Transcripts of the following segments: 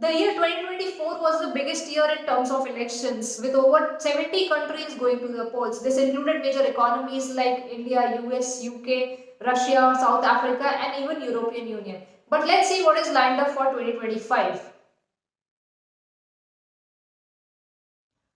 The year 2024 was the biggest year in terms of elections, with over 70 countries going to the polls. This included major economies like India, US, UK, Russia, South Africa, and even European Union. But let's see what is lined up for 2025.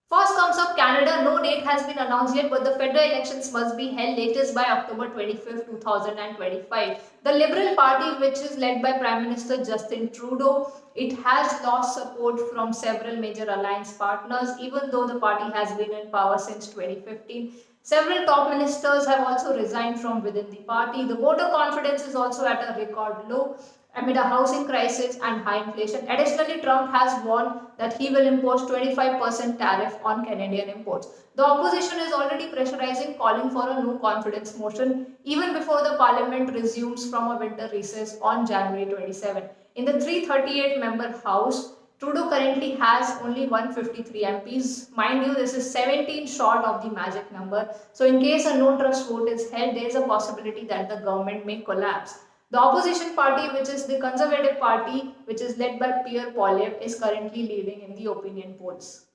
First comes up Canada. No date has been announced yet, but the federal elections must be held latest by October 25th, 2025. The Liberal Party, which is led by Prime Minister Justin Trudeau, it has lost support from several major alliance partners, even though the party has been in power since 2015. Several top ministers have also resigned from within the party. The voter confidence is also at a record low amid a housing crisis and high inflation. Additionally, Trump has warned that he will impose 25% tariff on Canadian imports. The opposition is already pressurizing, calling for a no confidence motion even before the parliament resumes from a winter recess on January 27. In the 338 member House, Trudeau currently has only 153 MPs. Mind you, this is 17 short of the magic number. So, in case a no trust vote is held, there is a possibility that the government may collapse. The opposition party, which is the Conservative Party, which is led by Pierre Poilievre, is currently leading in the opinion polls.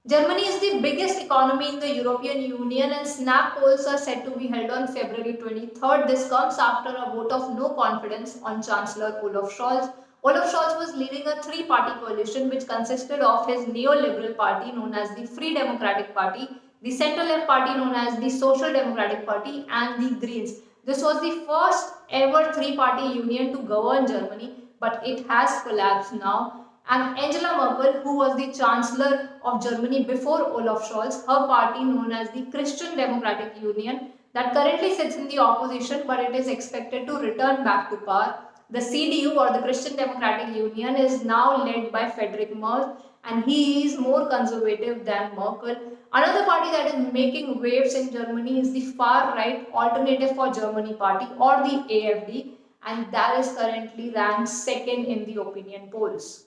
Germany is the biggest economy in the European Union and snap polls are set to be held on February 23rd. This comes after a vote of no confidence on Chancellor Olaf Scholz. Olaf Scholz was leading a three-party coalition which consisted of his neoliberal party known as the Free Democratic Party, the centre-left party known as the Social Democratic Party and the Greens. This was the first ever three-party union to govern Germany, but it has collapsed now, and Angela Merkel, who was the Chancellor of Germany before Olaf Scholz, her party known as the Christian Democratic Union that currently sits in the opposition but it is expected to return back to power. The CDU or the Christian Democratic Union is now led by Friedrich Merz and he is more conservative than Merkel. Another party that is making waves in Germany is the far right Alternative for Germany party or the AFD, and that is currently ranked second in the opinion polls.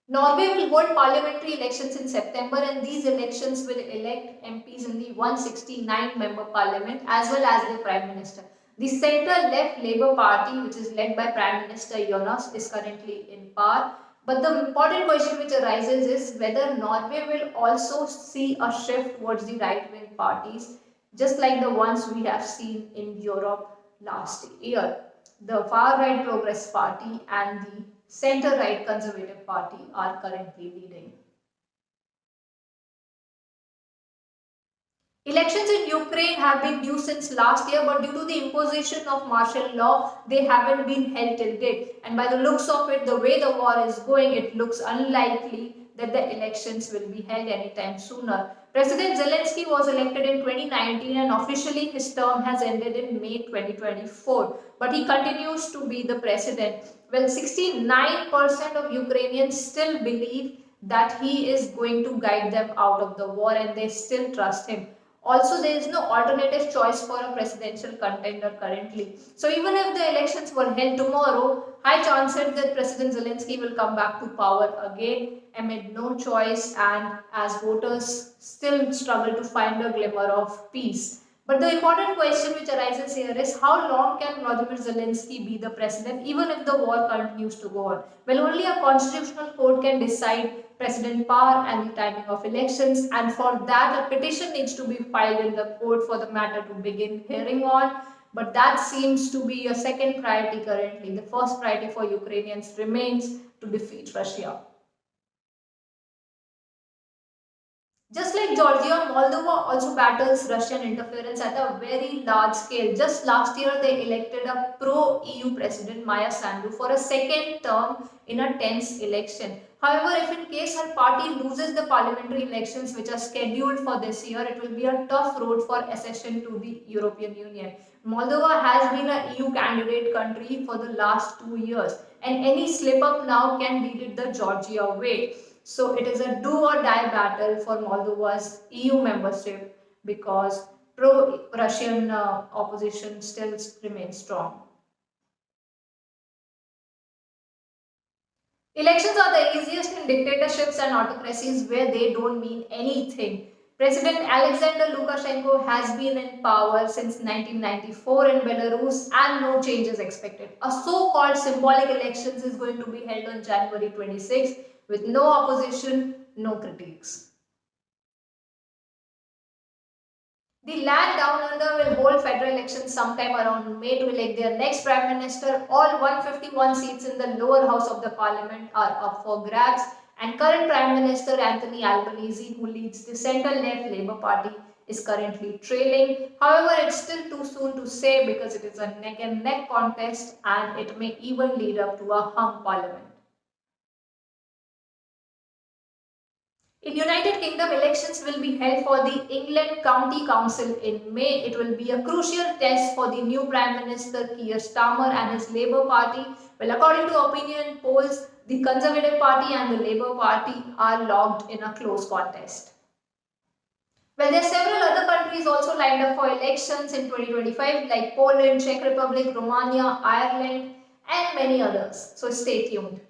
Norway will hold parliamentary elections in September and these elections will elect MPs in the 169 member parliament as well as the Prime Minister. The centre-left Labour Party, which is led by Prime Minister Jonas, is currently in power. But the important question which arises is whether Norway will also see a shift towards the right-wing parties, just like the ones we have seen in Europe last year. The far-right Progress Party and the centre-right Conservative Party are currently leading. Elections in Ukraine have been due since last year, but due to the imposition of martial law, they haven't been held till date. And by the looks of it, the way the war is going, it looks unlikely that the elections will be held anytime sooner. President Zelensky was elected in 2019 and officially his term has ended in May 2024. But he continues to be the president. Well, 69% of Ukrainians still believe that he is going to guide them out of the war and they still trust him. Also, there is no alternative choice for a presidential contender currently. So even if the elections were held tomorrow, high chances that President Zelensky will come back to power again amid no choice and as voters still struggle to find a glimmer of peace. But the important question which arises here is how long can Vladimir Zelensky be the president even if the war continues to go on? Well, only a constitutional court can decide president power and the timing of elections, and for that a petition needs to be filed in the court for the matter to begin hearing on. But that seems to be a second priority currently. The first priority for Ukrainians remains to defeat Russia. Just like Georgia, Moldova also battles Russian interference at a very large scale. Just last year, they elected a pro-EU president, Maya Sandu, for a second term in a tense election. However, if in case her party loses the parliamentary elections which are scheduled for this year, it will be a tough road for accession to the European Union. Moldova has been a EU candidate country for the last 2 years, and any slip up now can lead it the Georgia way. So it is a do or die battle for Moldova's EU membership because pro-Russian opposition still remains strong. Elections are the easiest in dictatorships and autocracies where they don't mean anything. President Alexander Lukashenko has been in power since 1994 in Belarus and no change is expected. A so-called symbolic elections is going to be held on January 26 with no opposition, no critiques. The land down under will hold federal elections sometime around May to elect their next prime minister. All 151 seats in the lower house of the parliament are up for grabs, and current prime minister Anthony Albanese, who leads the centre-left Labour Party, is currently trailing. However, it's still too soon to say because it is a neck-and-neck contest and it may even lead up to a hung parliament. In United Kingdom, elections will be held for the England County Council in May. It will be a crucial test for the new Prime Minister Keir Starmer and his Labour Party. Well, according to opinion polls, the Conservative Party and the Labour Party are locked in a close contest. Well, there are several other countries also lined up for elections in 2025 like Poland, Czech Republic, Romania, Ireland and many others. So stay tuned.